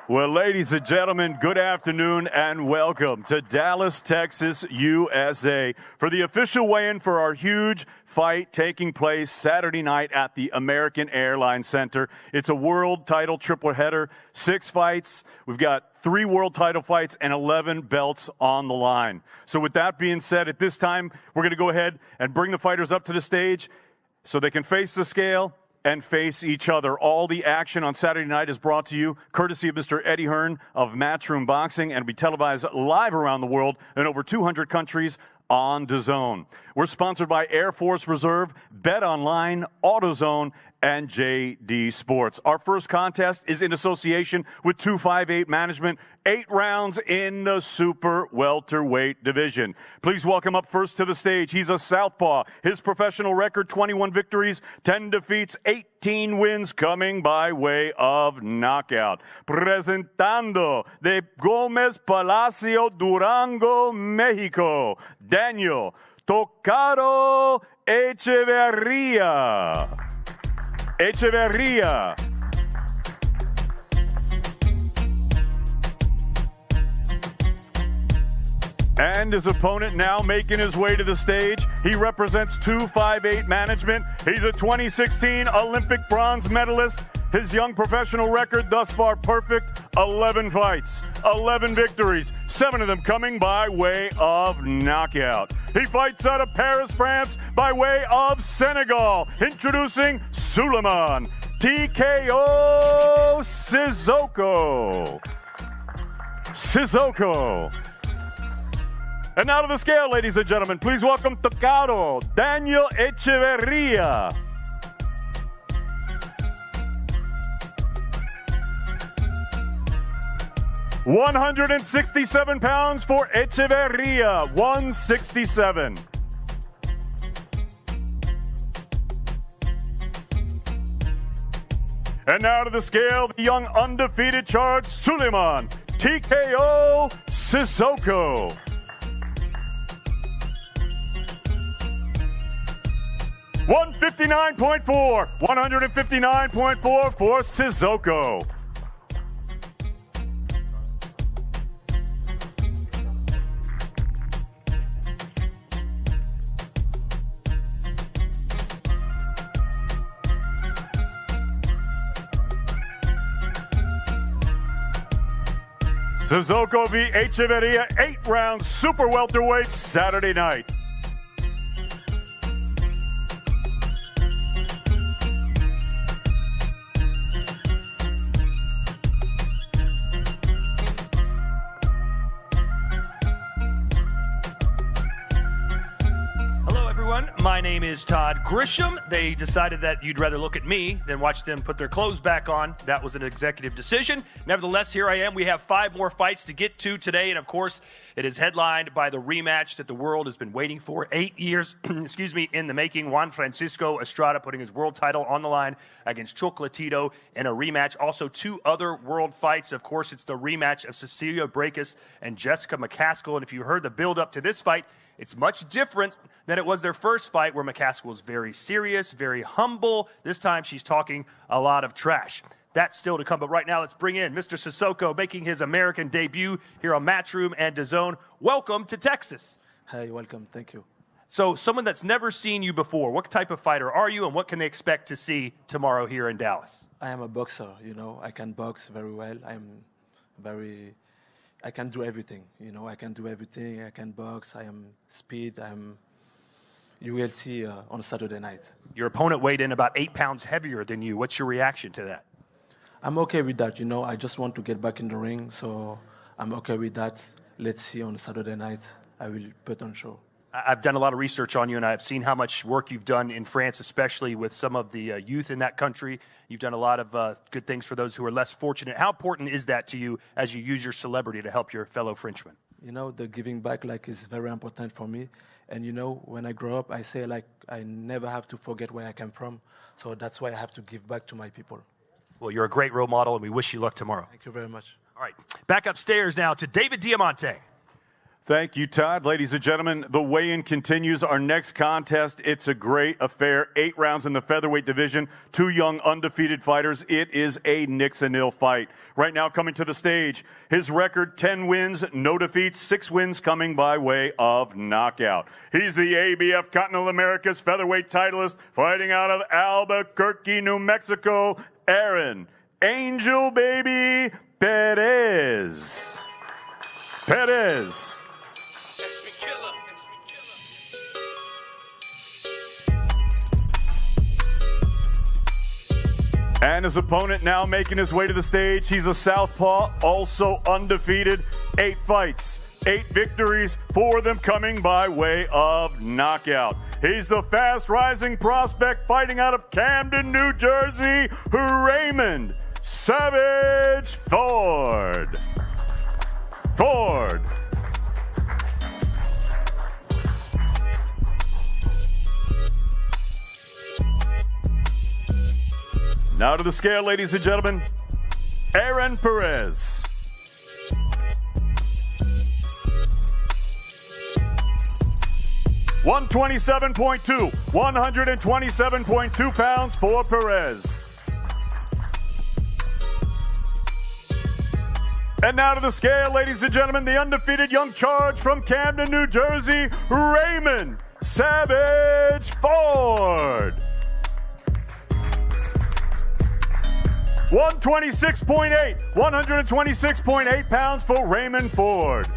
Well, ladies and gentlemen, good afternoon and welcome to Dallas, Texas, USA for the official weigh-in for our huge fight taking place Saturday night at the American Airlines Center. It's a world title triple header, 6 fights. We've got 3 world title fights and 11 belts on the line. So with that being said, at this time, we're going to go ahead and bring the fighters up to the stage so they can face the scale and face each other. All the action on Saturday night is brought to you courtesy of Mr. Eddie Hearn of Matchroom Boxing and will be televised live around the world in over 200 countries on DAZN. We're sponsored by Air Force Reserve, Bet Online, AutoZone, and JD Sports. Our first contest is in association with 258 Management, 8 rounds in the super welterweight division. Please welcome up first to the stage. He's a southpaw. His professional record, 21 victories, 10 defeats, 18 wins coming by way of knockout. Presentando de Gómez Palacio, Durango, Mexico, Daniel Tocado Echeverria. And his opponent now making his way to the stage. He represents 258 Management. He's a 2016 Olympic bronze medalist. His young professional record thus far perfect, 11 fights, 11 victories, 7 of them coming by way of knockout. He fights out of Paris, France by way of Senegal. Introducing Suleiman TKO Sissoko. And now to the scale, ladies and gentlemen. Please welcome Tocado Daniel Echeverria. £167 for Echeverria, 167. And now to the scale, the young undefeated charge, Suleiman TKO Sissoko. $159.4 for Sissoko. Sissoko v. Echeverria, 8-round super welterweight Saturday night. My name is Todd Grisham. They decided that you'd rather look at me than watch them put their clothes back on. That was an executive decision. Nevertheless, here I am. We have 5 more fights to get to today. And of course, it is headlined by the rematch that the world has been waiting for 8 years, in the making. Juan Francisco Estrada putting his world title on the line against Chocolatito in a rematch. Also 2 other world fights. Of course, it's the rematch of Cecilia Barakus and Jessica McCaskill. And if you heard the build up to this fight, it's much different than it was their first fight, where McCaskill was very serious, very humble. This time she's talking a lot of trash. That's still to come, but right now let's bring in Mr. Sissoko, making his American debut here on Matchroom and DAZN. Welcome to Texas. Hi, welcome. Thank you. So, someone that's never seen you before, what type of fighter are you, and what can they expect to see tomorrow here in Dallas? I am a boxer, I can box very well. I can do everything, I can do everything. I can box, I am speed, you will see on Saturday night. Your opponent weighed in about 8 pounds heavier than you. What's your reaction to that? I'm okay with that, I just want to get back in the ring, so I'm okay with that. Let's see on Saturday night. I will put on show. I've done a lot of research on you, and I've seen how much work you've done in France, especially with some of the youth in that country. You've done a lot of good things for those who are less fortunate. How important is that to you as you use your celebrity to help your fellow Frenchmen? The giving back is very important for me. And when I grow up, I say I never have to forget where I came from. So that's why I have to give back to my people. Well, you're a great role model, and we wish you luck tomorrow. Thank you very much. All right, back upstairs now to David Diamante. Thank you, Todd. Ladies and gentlemen, the weigh-in continues. Our next contest, it's a great affair. 8 rounds in the featherweight division. 2 young undefeated fighters. It is a Nix-a-nil fight. Right now coming to the stage, his record 10 wins, no defeats, 6 wins coming by way of knockout. He's the ABF Continental America's featherweight titleist, fighting out of Albuquerque, New Mexico, Aaron Angel Baby Perez. Perez. And his opponent now making his way to the stage. He's a southpaw, also undefeated. 8 fights, 8 victories, 4 of them coming by way of knockout. He's the fast-rising prospect fighting out of Camden, New Jersey, Raymond Savage Ford. Ford. Now to the scale, ladies and gentlemen, Aaron Perez. $127.2, 127.2 pounds for Perez. And now to the scale, ladies and gentlemen, the undefeated young charge from Camden, New Jersey, Raymond Savage Ford. 126.8 pounds for Raymond Ford.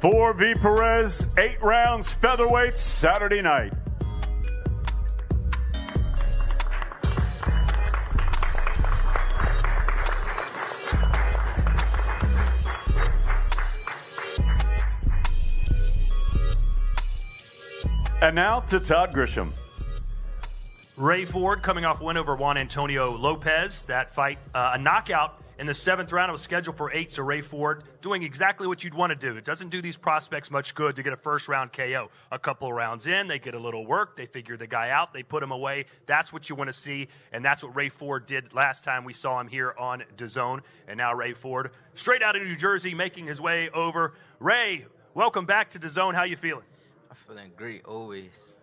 For V. Perez, 8 rounds, featherweight, Saturday night. And now to Todd Grisham. Ray Ford coming off win over Juan Antonio Lopez. That fight, a knockout in the 7th round. It was scheduled for 8, so Ray Ford doing exactly what you'd want to do. It doesn't do these prospects much good to get a first-round KO. A couple of rounds in, they get a little work, they figure the guy out, they put him away. That's what you want to see, and that's what Ray Ford did last time we saw him here on DAZN. And now Ray Ford, straight out of New Jersey, making his way over. Ray, welcome back to DAZN. How you feeling? I'm feeling great, always.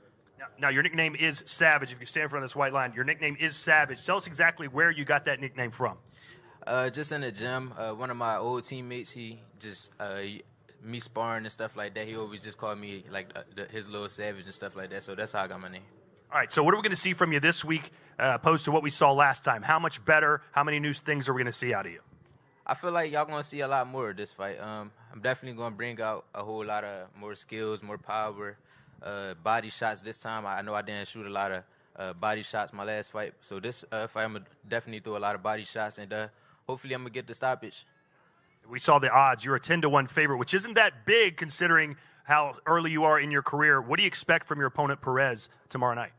Now, your nickname is Savage. If you stand in front of this white line, your nickname is Savage. Tell us exactly where you got that nickname from. Just in the gym, one of my old teammates, he just, me sparring and stuff like that, he always just called me like his little Savage and stuff like that, so that's how I got my name. All right, so what are we going to see from you this week opposed to what we saw last time? How much better, how many new things are we going to see out of you? I feel like y'all going to see a lot more of this fight. I'm definitely going to bring out a whole lot of more skills, more power, body shots this time. I know I didn't shoot a lot of body shots my last fight, so this fight I'm going to definitely throw a lot of body shots, and hopefully I'm going to get the stoppage. We saw the odds. You're a 10-1 favorite, which isn't that big considering how early you are in your career. What do you expect from your opponent, Perez, tomorrow night?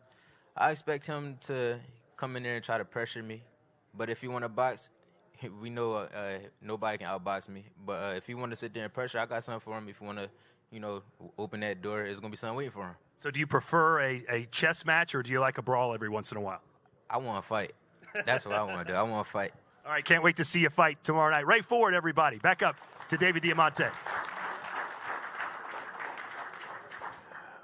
I expect him to come in there and try to pressure me. But if he want to box, we know nobody can outbox me. But if he want to sit there and pressure, I got something for him. If you want to, open that door, there's going to be something waiting for him. So do you prefer a chess match, or do you like a brawl every once in a while? I want to fight. That's what I want to do. I want to fight. All right, can't wait to see you fight tomorrow night. Ray Ford, everybody. Back up to David Diamante.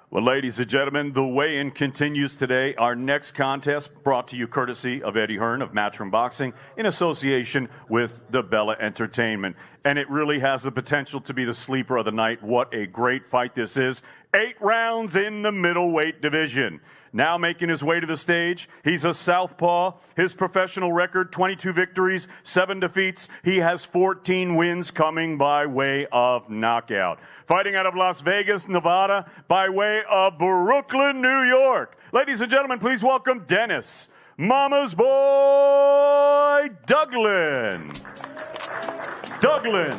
Well, ladies and gentlemen, the weigh-in continues today. Our next contest brought to you courtesy of Eddie Hearn of Matchroom Boxing in association with the Bella Entertainment. And it really has the potential to be the sleeper of the night. What a great fight this is. 8 rounds in the middleweight division. Now making his way to the stage, he's a southpaw. His professional record, 22 victories, 7 defeats. He has 14 wins coming by way of knockout. Fighting out of Las Vegas, Nevada, by way of Brooklyn, New York. Ladies and gentlemen, please welcome Dennis, Mama's Boy Douglin. Duglin.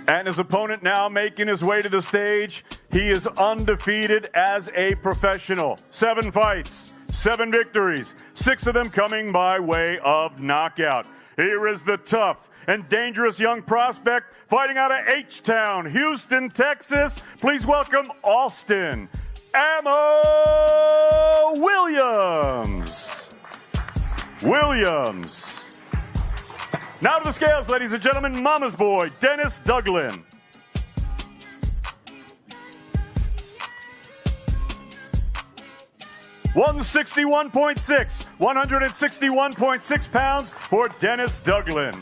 And his opponent now making his way to the stage. He is undefeated as a professional. 7 fights, 7 victories, 6 of them coming by way of knockout. Here is the tough and dangerous young prospect fighting out of H-Town, Houston, Texas. Please welcome Austin Ammo Williams. Now to the scales, ladies and gentlemen, Mama's boy, Dennis Duglin. $161.6 pounds for Dennis Duglin.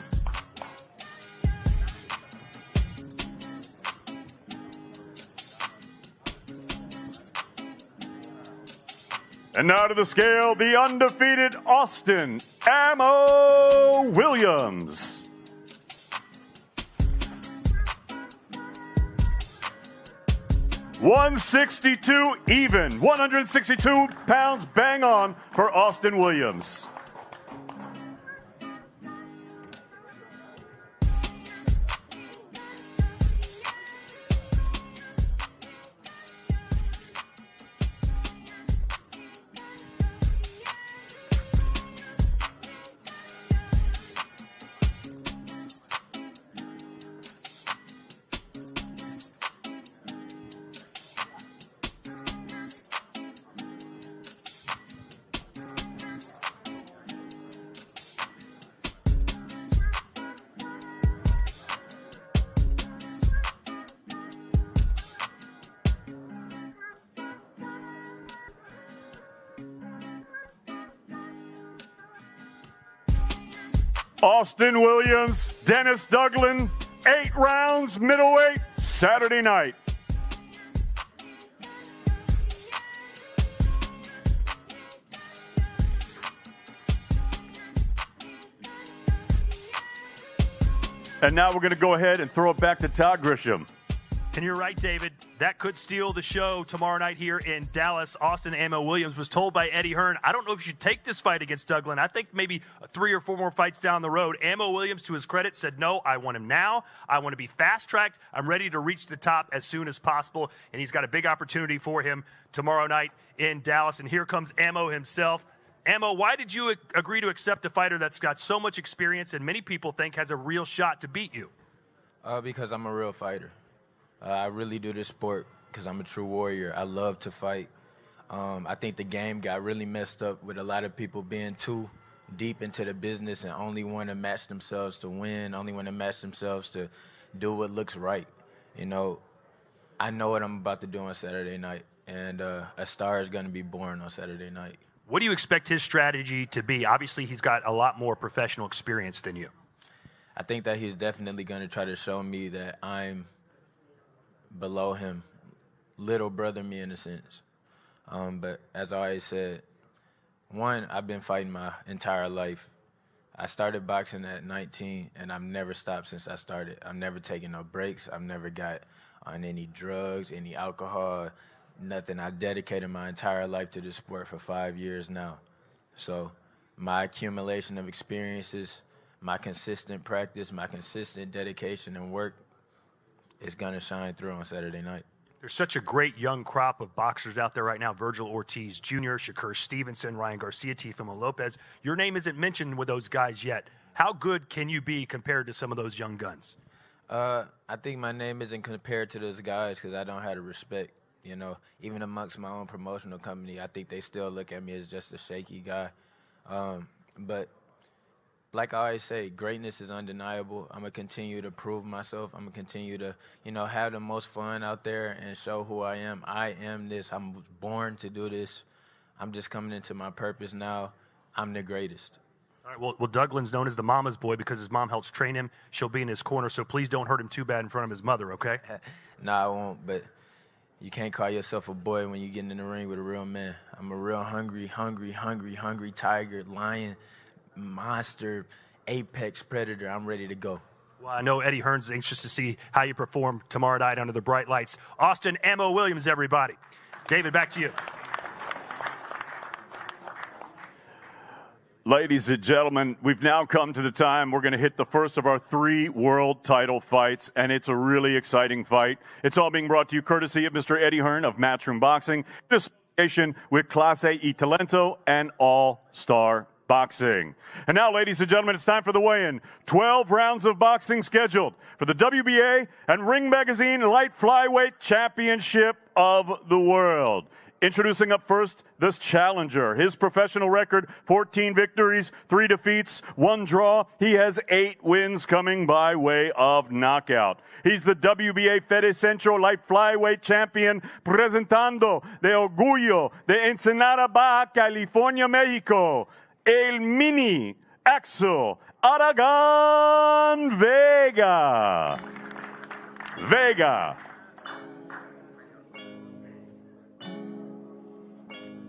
And now to the scale, the undefeated Austin Ammo Williams. $162 even, 162 pounds bang on for Austin Williams. Austin Williams, Dennis Duglin, 8 rounds, middleweight, Saturday night. And now we're going to go ahead and throw it back to Todd Grisham. And you're right, David. That could steal the show tomorrow night here in Dallas. Austin Ammo Williams was told by Eddie Hearn, I don't know if you should take this fight against Duglin. I think maybe 3 or 4 more fights down the road. Ammo Williams, to his credit, said, no, I want him now. I want to be fast-tracked. I'm ready to reach the top as soon as possible. And he's got a big opportunity for him tomorrow night in Dallas. And here comes Ammo himself. Ammo, why did you agree to accept a fighter that's got so much experience and many people think has a real shot to beat you? Because I'm a real fighter. I really do this sport because I'm a true warrior. I love to fight. I think the game got really messed up with a lot of people being too deep into the business and only want to match themselves to win, only want to match themselves to do what looks right. You know, I know what I'm about to do on Saturday night, and a star is going to be born on Saturday night. What do you expect his strategy to be? Obviously, he's got a lot more professional experience than you. I think that he's definitely going to try to show me that I'm below him, little brother me in a sense. But as I always said, one, I've been fighting my entire life. I started boxing at 19, and I've never stopped since I started. I've never taken no breaks. I've never got on any drugs, any alcohol, nothing. I dedicated my entire life to this sport for 5 years now. So my accumulation of experiences, my consistent practice, my consistent dedication and work is going to shine through on Saturday night. There's such a great young crop of boxers out there right now. Virgil Ortiz Jr., Shakur Stevenson, Ryan Garcia, Teofimo Lopez. Your name isn't mentioned with those guys yet. How good can you be compared to some of those young guns? I think my name isn't compared to those guys because I don't have the respect. You know, even amongst my own promotional company, I think they still look at me as just a shaky guy. But like I always say, greatness is undeniable. I'm going to continue to prove myself. I'm going to continue to, have the most fun out there and show who I am. I am this. I'm born to do this. I'm just coming into my purpose now. I'm the greatest. All right, well, Duglin's known as the mama's boy because his mom helps train him. She'll be in his corner, so please don't hurt him too bad in front of his mother, okay? No, I won't, but you can't call yourself a boy when you're getting in the ring with a real man. I'm a real hungry tiger, lion, monster, apex predator. I'm ready to go. Well, I know Eddie Hearn's anxious to see how you perform tomorrow night under the bright lights. Austin Ammo Williams, everybody. David, back to you. Ladies and gentlemen, we've now come to the time we're going to hit the first of our 3 world title fights, and it's a really exciting fight. It's all being brought to you courtesy of Mr. Eddie Hearn of Matchroom Boxing, in association with Clase y Talento and All-Star Boxing. And now, ladies and gentlemen, it's time for the weigh-in. 12 rounds of boxing scheduled for the WBA and Ring Magazine Light Flyweight Championship of the World. Introducing up first, this challenger. His professional record, 14 victories, 3 defeats, 1 draw. He has 8 wins coming by way of knockout. He's the WBA Fede Centro Light Flyweight Champion, presentando de Orgullo de Ensenada, Baja California, Mexico, el Mini Axel Aragon Vega.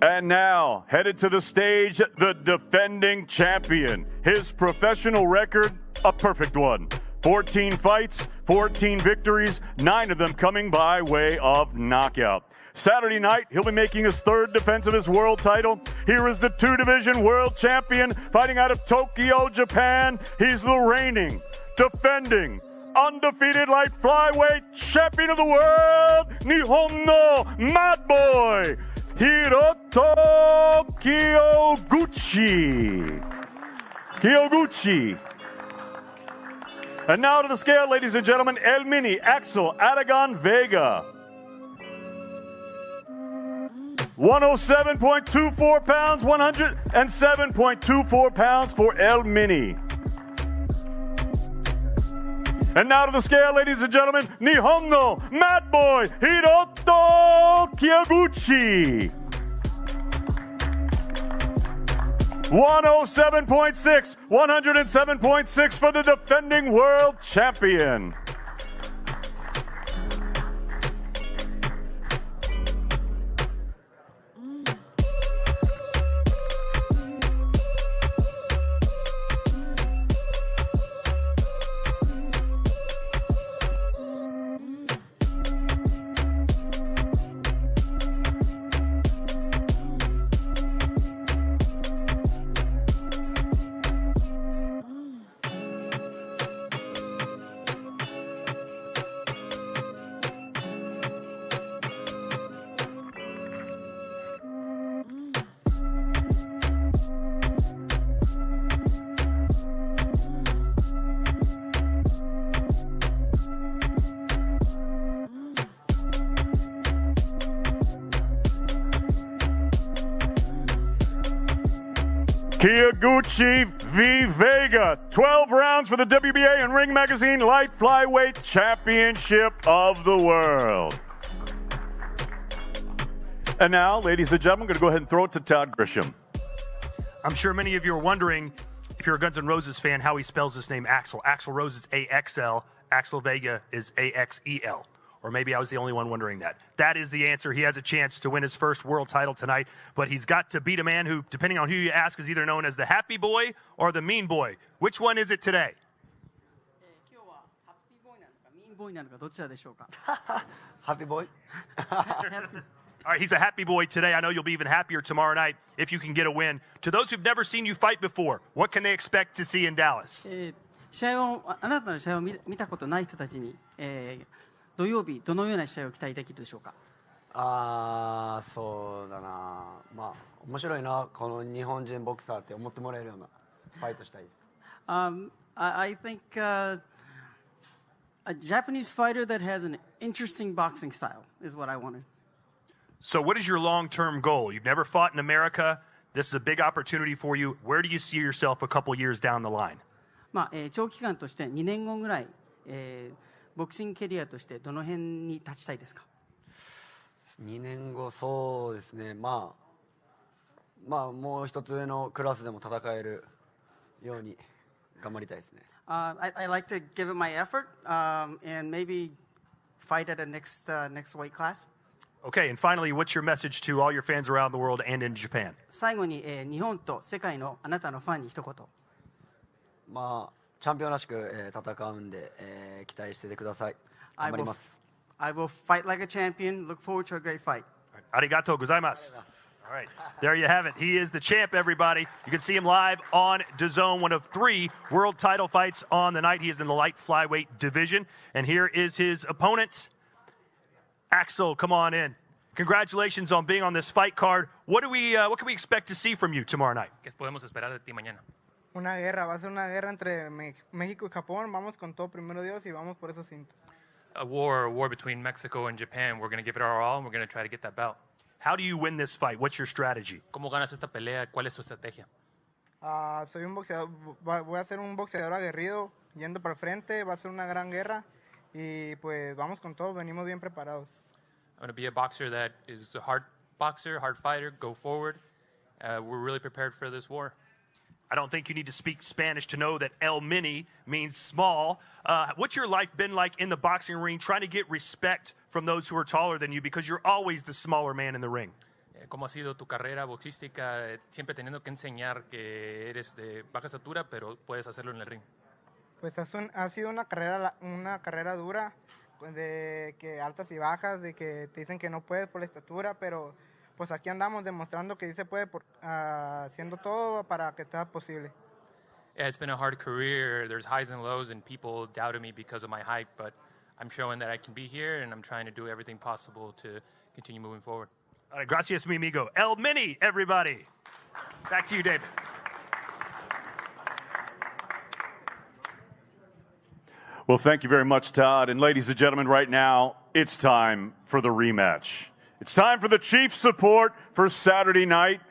And now, headed to the stage, the defending champion. His professional record, a perfect one. 14 fights, 14 victories, 9 of them coming by way of knockout. Saturday night, he'll be making his 3rd defense of his world title. Here is the 2-division world champion fighting out of Tokyo, Japan. He's the reigning, defending, undefeated light flyweight champion of the world, Nihon no Mad Boy, Hiroto Kyoguchi. And now to the scale, ladies and gentlemen, El Mini Axel Aragon Vega. 107.24 pounds, 107.24 pounds for El Mini. And now to the scale, ladies and gentlemen, Nihon no Mad Boy, Hiroto Kyoguchi. 107.6, 107.6 for the defending world champion. Kyoguchi v. Vega, 12 rounds for the WBA and Ring Magazine Light Flyweight Championship of the World. And now, ladies and gentlemen, I'm going to go ahead and throw it to Todd Grisham. I'm sure many of you are wondering, if you're a Guns N' Roses fan, how he spells his name Axl. Axl Rose is A-X-L. Axel Vega is A-X-E-L. Or maybe I was the only one wondering that. That is the answer. He has a chance to win his first world title tonight, but he's got to beat a man who, depending on who you ask, is either known as the Happy Boy or the Mean Boy. Which one is it today? Happy boy. All right, he's a happy boy today. I know you'll be even happier tomorrow night if you can get a win. To those who've never seen you fight before, what can they expect to see in Dallas? 試合をあなたの試合を見たことない人たちに、土曜日どのような試合を期待できるでしょうか。そうだな。まあ面白いな、この日本人ボクサーって思ってもらえるようなファイトしたい。I think a Japanese fighter that has an interesting boxing style is what I wanted. So what is your long-term goal? You've never fought in America. This is a big opportunity for you. Where do you see yourself a couple years down the line? まあ長期間として2年後ぐらい、ボクシングキャリアとしてどの辺に立ちたいですか。2年後、そうですね。まあもう一つ上のクラスでも戦えるように頑張りたいですね。I like to give it my effort, and maybe fight at a next weight class. Okay, and finally, what's your message to all your fans around the world and in Japan? 最後に、日本と世界のあなたのファンに一言。まあチャンピオンらしく、戦うんで、期待しててください。頑張ります。I will fight like a champion. Look forward to a great fight. ありがとうございます。All right, there you have it. He is the champ, everybody. You can see him live on DAZN, one of 3 world title fights on the night. He is in the light flyweight division. And here is his opponent. Axel, come on in. Congratulations on being on this fight card. What can we expect to see from you tomorrow night? ¿Qué podemos esperar de ti mañana? Una guerra, va a ser una guerra entre México y Japón. Vamos con todo, primero Dios, y vamos por esos cintos. A war between Mexico and Japan. We're going to give it our all, and we're going to try to get that belt. How do you win this fight? What's your strategy? ¿Cómo ganas esta pelea? ¿Cuál es tu estrategia? Soy un boxeador, voy a ser un boxeador aguerrido, yendo para el frente, va a ser una gran guerra y pues vamos con todo, venimos bien preparados. I'm going to be a boxer that is a hard boxer, hard fighter, go forward. We're really prepared for this war. I don't think you need to speak Spanish to know that El Mini means small. What's your life been like in the boxing ring, trying to get respect from those who are taller than you because you're always the smaller man in the ring? ¿Cómo ha sido tu carrera boxística, siempre teniendo que enseñar que eres de baja estatura, pero puedes hacerlo en el ring? Pues ha sido una carrera dura, de que altas y bajas, de que te dicen que no puedes por la estatura, pero pues aquí andamos demostrando que sí se puede, haciendo todo para que sea posible. Yeah, it's been a hard career. There's highs and lows, and people doubted me because of my height, but I'm showing that I can be here, and I'm trying to do everything possible to continue moving forward. All right, gracias, mi amigo. El Mini, everybody. Back to you, David. Well, thank you very much, Todd. And ladies and gentlemen, right now, it's time for the rematch. It's time for the chief support for Saturday night.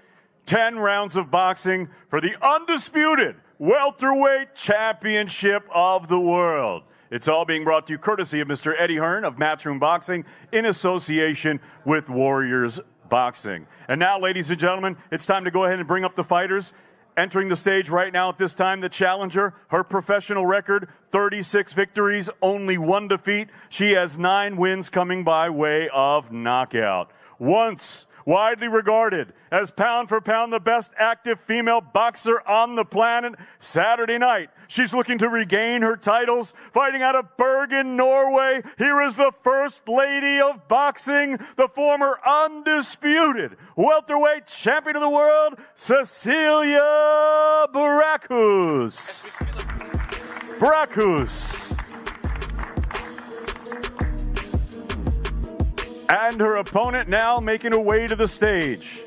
10 rounds of boxing for the undisputed welterweight championship of the world. It's all being brought to you courtesy of Mr. Eddie Hearn of Matchroom Boxing in association with Warriors Boxing. And now, ladies and gentlemen, it's time to go ahead and bring up the fighters. Entering the stage right now at this time, the challenger, her professional record, 36 victories, only 1 defeat. She has 9 wins coming by way of knockout. Once widely regarded as pound for pound the best active female boxer on the planet, Saturday night, she's looking to regain her titles, fighting out of Bergen, Norway. Here is the First Lady of Boxing, the former undisputed welterweight champion of the world, Cecilia Barakus. And her opponent now making her way to the stage.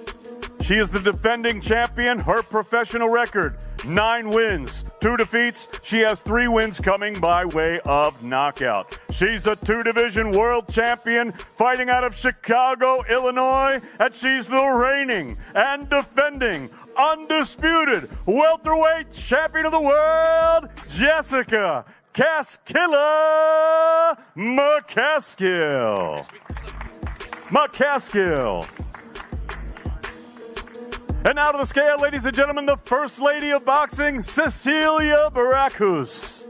She is the defending champion. Her professional record, 9 wins, 2 defeats. She has 3 wins coming by way of knockout. She's a 2-division world champion fighting out of Chicago, Illinois. And she's the reigning and defending undisputed welterweight champion of the world, Jessica Casquilla McCaskill. And now to the scale, ladies and gentlemen, the First Lady of Boxing, Cecilia Barakus.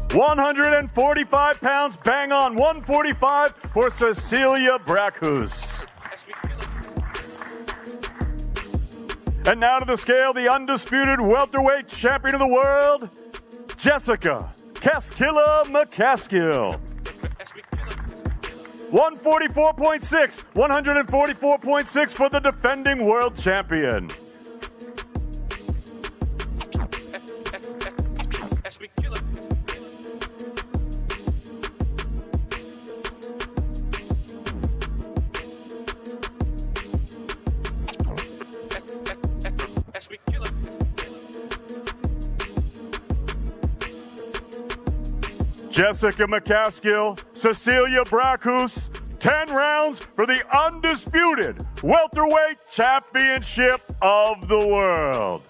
£145, bang on, 145 for Cecilia Barakus. And now to the scale, the undisputed welterweight champion of the world, Jessica Casquilla McCaskill. 144.6 for the defending world champion. Jessica McCaskill, Cecilia Barakus, 10 rounds for the undisputed welterweight championship of the world.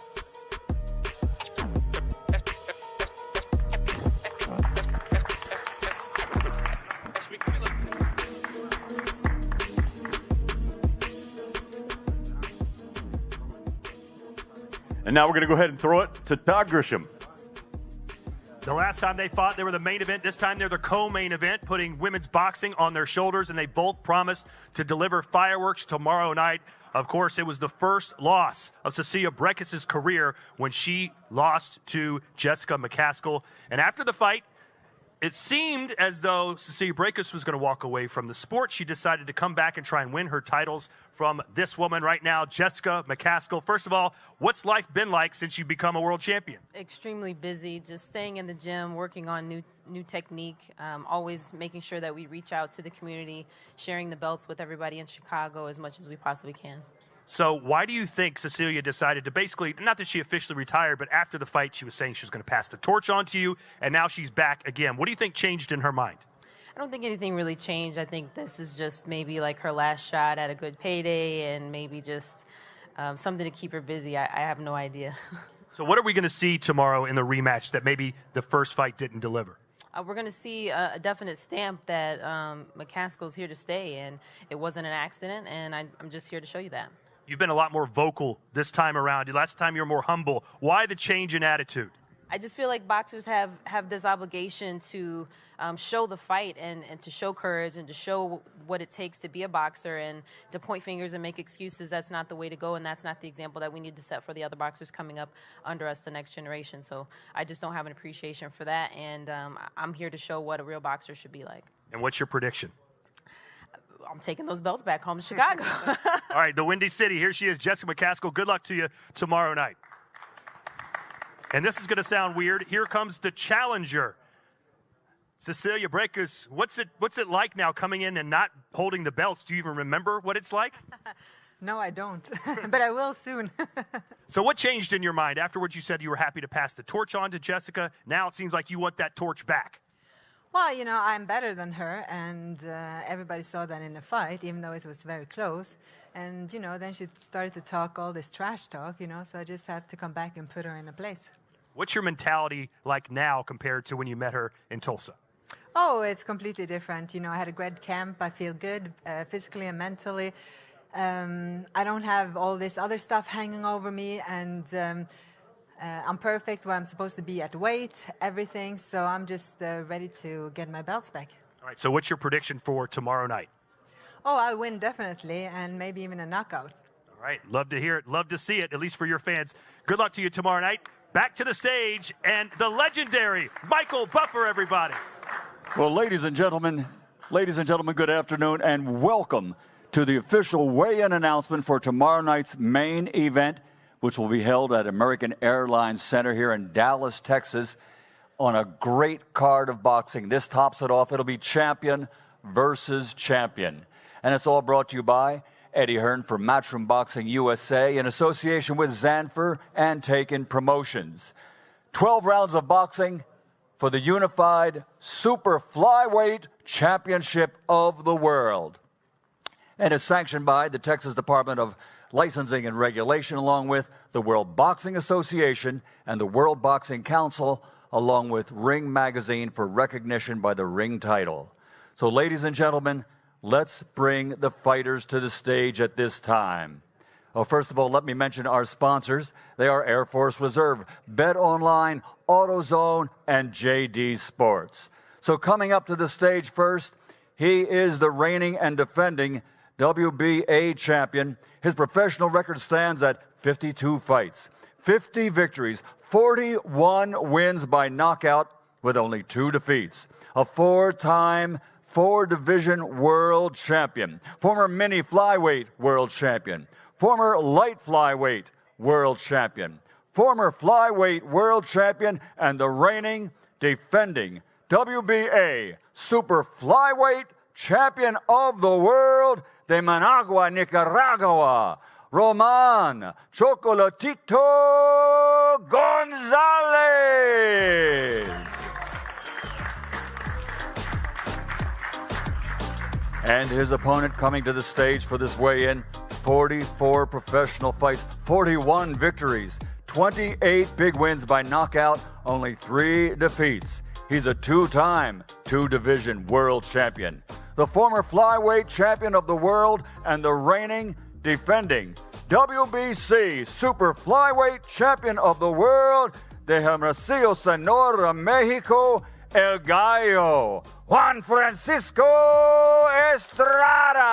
And now we're going to go ahead and throw it to Todd Grisham. The last time they fought, they were the main event. This time they're the co-main event, putting women's boxing on their shoulders, and they both promised to deliver fireworks tomorrow night. Of course, it was the first loss of Cecilia Barakus' career when she lost to Jessica McCaskill. And after the fight, It seemed as though Cecilia Barakus was going to walk away from the sport. She decided to come back and try and win her titles from this woman right now, Jessica McCaskill. First of all, what's life been like since you've become a world champion? Extremely busy, just staying in the gym, working on new technique, always making sure that we reach out to the community, sharing the belts with everybody in Chicago as much as we possibly can. So why do you think Cecilia decided to basically, not that she officially retired, but after the fight she was saying she was going to pass the torch on to you, and now she's back again. What do you think changed in her mind? I don't think anything really changed. I think this is just maybe like her last shot at a good payday and maybe just something to keep her busy. I have no idea. So what are we going to see tomorrow in the rematch that maybe the first fight didn't deliver? We're going to see a definite stamp that McCaskill's here to stay, and it wasn't an accident, and I'm just here to show you that. You've been a lot more vocal this time around. Last time you were more humble. Why the change in attitude? I just feel like boxers have this obligation to show the fight and to show courage and to show what it takes to be a boxer, and to point fingers and make excuses. That's not the way to go, and that's not the example that we need to set for the other boxers coming up under us, the next generation. So I just don't have an appreciation for that, and I'm here to show what a real boxer should be like. And what's your prediction? I'm taking those belts back home to Chicago. All right, the Windy City. Here she is, Jessica McCaskill. Good luck to you tomorrow night. And this is going to sound weird. Here comes the challenger, Cecilia Barakus. What's it like now coming in and not holding the belts? Do you even remember what it's like? No, I don't, but I will soon. So what changed in your mind? Afterwards, you said you were happy to pass the torch on to Jessica. Now it seems like you want that torch back. Well, you know, I'm better than her, and everybody saw that in the fight, even though it was very close. And, you know, then she started to talk all this trash talk, you know, so I just have to come back and put her in a place. What's your mentality like now compared to when you met her in Tulsa? Oh, it's completely different. You know, I had a great camp. I feel good physically and mentally. I don't have all this other stuff hanging over me, and I'm perfect where I'm supposed to be at weight, everything. So I'm just ready to get my belts back. All right, so what's your prediction for tomorrow night? Oh, I'll win definitely, and maybe even a knockout. All right, love to hear it. Love to see it, at least for your fans. Good luck to you tomorrow night. Back to the stage, and the legendary Michael Buffer, everybody. Well, ladies and gentlemen, good afternoon, and welcome to the official weigh-in announcement for tomorrow night's main event, which will be held at American Airlines Center here in Dallas, Texas, on a great card of boxing. This tops it off. It'll be champion versus champion. And it's all brought to you by Eddie Hearn for Matchroom Boxing USA in association with Zanfer and Taken Promotions. 12 rounds of boxing for the unified super flyweight championship of the world. And it's sanctioned by the Texas Department of Licensing and Regulation, along with the World Boxing Association and the World Boxing Council, along with Ring Magazine for recognition by the Ring title. So, ladies and gentlemen, let's bring the fighters to the stage at this time. Well, first of all, let me mention our sponsors. They are Air Force Reserve, Bet Online, AutoZone, and JD Sports. So coming up to the stage first, he is the reigning and defending WBA champion. His professional record stands at 52 fights, 50 victories, 41 wins by knockout with only 2 defeats. A 4-time 4-division world champion, former mini flyweight world champion, former light flyweight world champion, former flyweight world champion, and the reigning, defending WBA super flyweight champion of the world de Managua, Nicaragua, Roman Chocolatito Gonzalez. And his opponent coming to the stage for this weigh-in, 44 professional fights, 41 victories, 28 big wins by knockout, only 3 defeats. He's a 2-time 2-division world champion, the former flyweight champion of the world, and the reigning, defending WBC super flyweight champion of the world, de Hermosillo, Sonora, Mexico, El Gallo, Juan Francisco Estrada.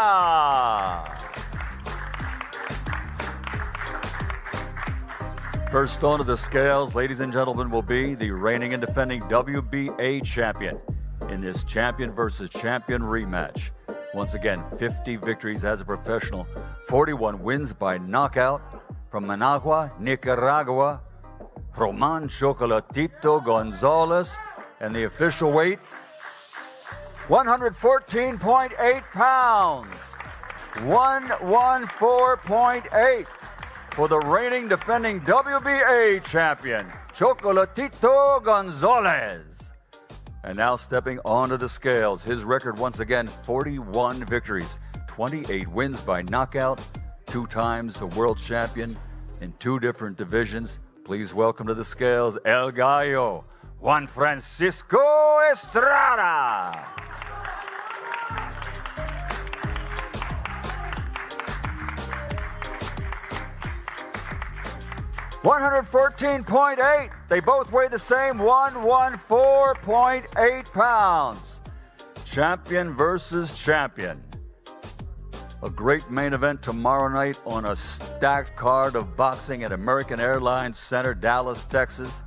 First on to the scales, ladies and gentlemen, will be the reigning and defending WBA champion. in this champion versus champion rematch. Once again, 50 victories as a professional, 41 wins by knockout. From Managua, Nicaragua, Roman Chocolatito Gonzalez, and the official weight, 114.8 pounds. 114.8 for the reigning defending WBA champion, Chocolatito Gonzalez. And now stepping onto the scales, his record once again, 41 victories, 28 wins by knockout, 2 times a world champion in 2 different divisions. Please welcome to the scales, El Gallo, Juan Francisco Estrada. $114.8. They both weigh the same, 114.8 pounds. Champion versus champion. A great main event tomorrow night on a stacked card of boxing at American Airlines Center, Dallas, Texas.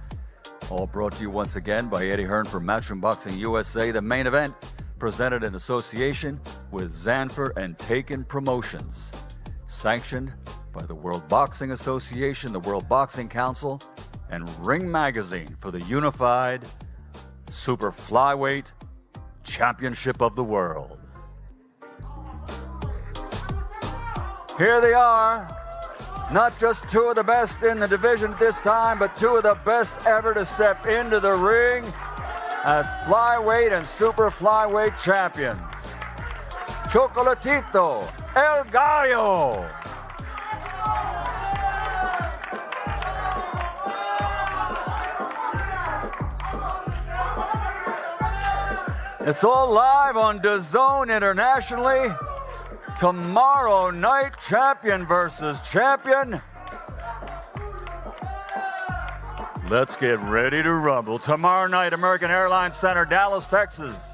All brought to you once again by Eddie Hearn for Matchroom Boxing USA. The main event presented in association with Zanfer and Taken Promotions. Sanctioned by the World Boxing Association, the World Boxing Council, and Ring Magazine for the unified Super Flyweight Championship of the World. Here they are, not just 2 of the best in the division this time, but 2 of the best ever to step into the ring as flyweight and super flyweight champions. Chocolatito, El Gallo. It's all live on DAZN internationally. Tomorrow night, champion versus champion. Let's get ready to rumble. Tomorrow night, American Airlines Center, Dallas, Texas.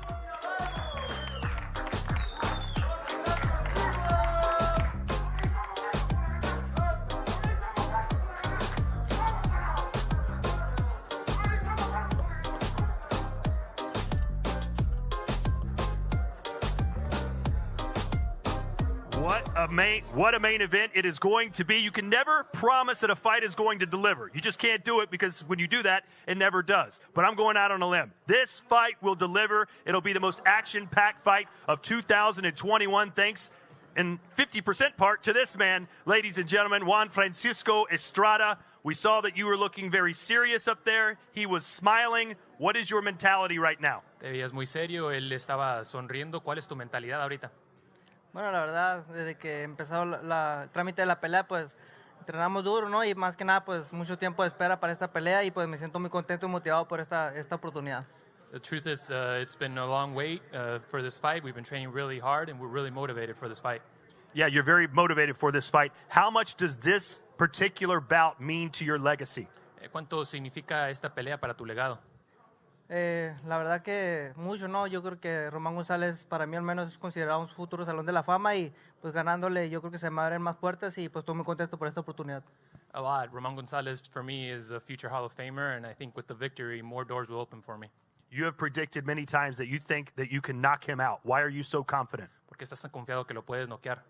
What a main event it is going to be. You can never promise that a fight is going to deliver. You just can't do it because when you do that, it never does. But I'm going out on a limb. This fight will deliver. It'll be the most action-packed fight of 2021, thanks in 50% part to this man, ladies and gentlemen, Juan Francisco Estrada. We saw that you were looking very serious up there. He was smiling. What is your mentality right now? Te veías muy serio, él estaba sonriendo. ¿Cuál es tu mentalidad ahorita? Bueno, la verdad, desde que empezó el trámite de la pelea, pues entrenamos duro, ¿no? Y más que nada, pues mucho tiempo de espera para esta pelea y pues me siento muy contento y motivado por esta oportunidad. The truth is, it's been a long wait for this fight. We've been training really hard and we're really motivated for this fight. Yeah, you're very motivated for this fight. How much does this particular bout mean to your legacy? ¿Cuánto significa esta pelea para tu legado? La verdad que mucho, ¿no? Yo creo que Román González para mí al menos es considerado un futuro Salón de la Fama y pues ganándole yo creo que se me abren más puertas y pues estoy muy contento por esta oportunidad. A lot. Román González for me is a future Hall of Famer and I think with the victory more doors will open for me. You have predicted many times that you think that you can knock him out. Why are you so confident? ¿Por qué estás tan confiado que lo puedes noquear?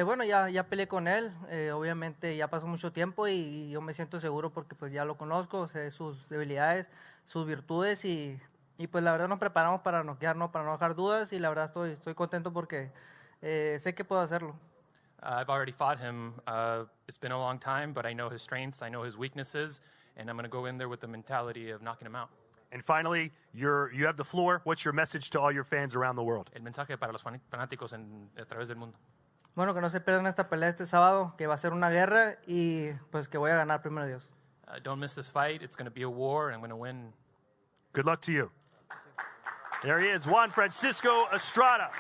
Bueno, ya peleé con él, obviamente ya pasó mucho tiempo y yo me siento seguro porque pues ya lo conozco, sé sus debilidades, sus virtudes y pues la verdad nos preparamos para noquear, ¿no? Para no dejar dudas y la verdad estoy contento porque sé que puedo hacerlo. I've already fought him. It's been a long time, but I know his strengths, I know his weaknesses, and I'm going to go in there with the mentality of knocking him out. And finally, you have the floor. What's your message to all your fans around the world? El mensaje para los fanáticos a través del mundo. Bueno, que no se pierdan esta pelea este sábado, que va a ser una guerra y pues que voy a ganar primero Dios. Don't miss this fight. It's going to be a war and I'm going to win. Good luck to you. There he is, Juan Francisco Estrada.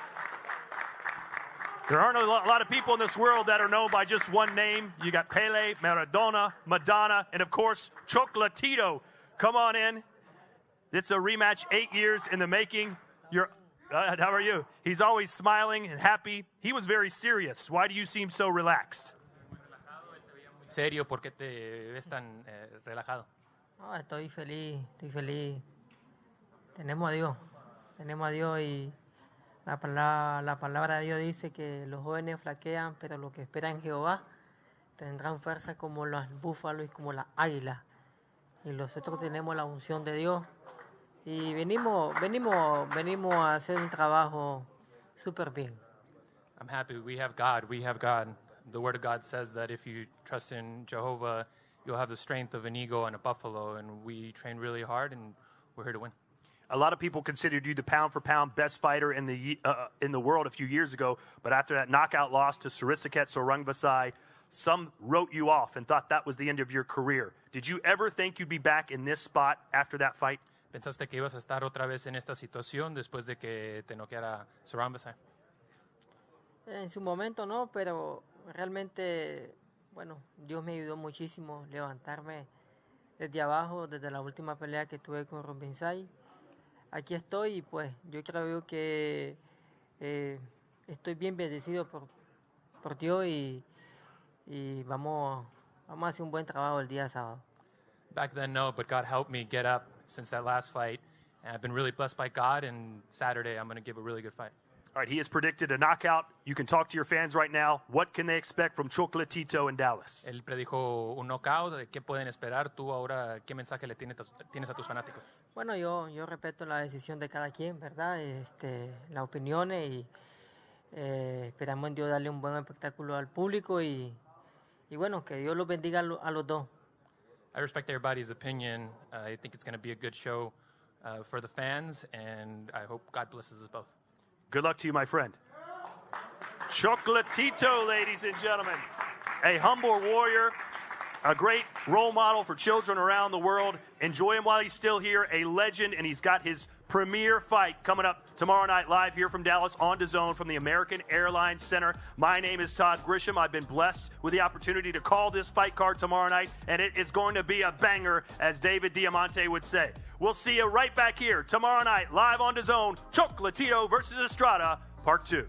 There aren't a lot of people in this world that are known by just one name. You got Pele, Maradona, Madonna, and of course, Chocolatito. Come on in. It's a rematch 8 years in the making. How are you? He's always smiling and happy. He was very serious. Why do you seem so relaxed? Muy serio, ¿por qué te ves tan relajado? No, estoy feliz. Tenemos a Dios. tenemos a Dios y la palabra de Dios dice que los jóvenes flaquean, pero los que esperan en Jehová tendrán fuerza como los búfalos y como las águilas. Y nosotros tenemos la unción de Dios y venimos a hacer un trabajo súper bien. I'm happy. We have God. We have God. The Word of God says that if you trust in Jehovah, you'll have the strength of an eagle and a buffalo. And we train really hard, and we're here to win. A lot of people considered you the pound-for-pound best fighter in the world a few years ago, but after that knockout loss to Sarisaket Sorangvasai, some wrote you off and thought that was the end of your career. Did you ever think you'd be back in this spot after that fight? ¿Pensaste que ibas a estar otra vez en esta situación después de que te noqueara Sorangvasai? En su momento no, pero realmente, bueno, Dios me ayudó muchísimo a levantarme desde abajo, desde la última pelea que tuve con Sorangvasai. Aquí estoy y pues yo creo que estoy bien bendecido por Dios y vamos a hacer un buen trabajo el día sábado. Back then, no, but God helped me get up since that last fight. And I've been really blessed by God, and Saturday I'm going to give a really good fight. All right, he has predicted a knockout. You can talk to your fans right now. What can they expect from Chocolatito in Dallas? Él predijo un knockout. ¿Qué pueden esperar tú ahora? ¿Qué mensaje le tienes a tus fanáticos? Bueno, yo respeto la decisión de cada quien, ¿verdad? Las opiniones y esperamos en Dios darle un buen espectáculo al público y bueno, que Dios los bendiga a los dos. I respect everybody's opinion. I think it's going to be a good show for the fans, and I hope God blesses us both. Good luck to you, my friend. Chocolatito, ladies and gentlemen. A humble warrior, a great role model for children around the world. Enjoy him while he's still here, a legend, and he's got his premier fight coming up tomorrow night live here from Dallas on DAZN from the American Airlines Center. My name is Todd Grisham. I've been blessed with the opportunity to call this fight card tomorrow night, and it is going to be a banger, as David Diamante would say. We'll see you right back here tomorrow night live on DAZN, Chocolatito versus Estrada, Part 2.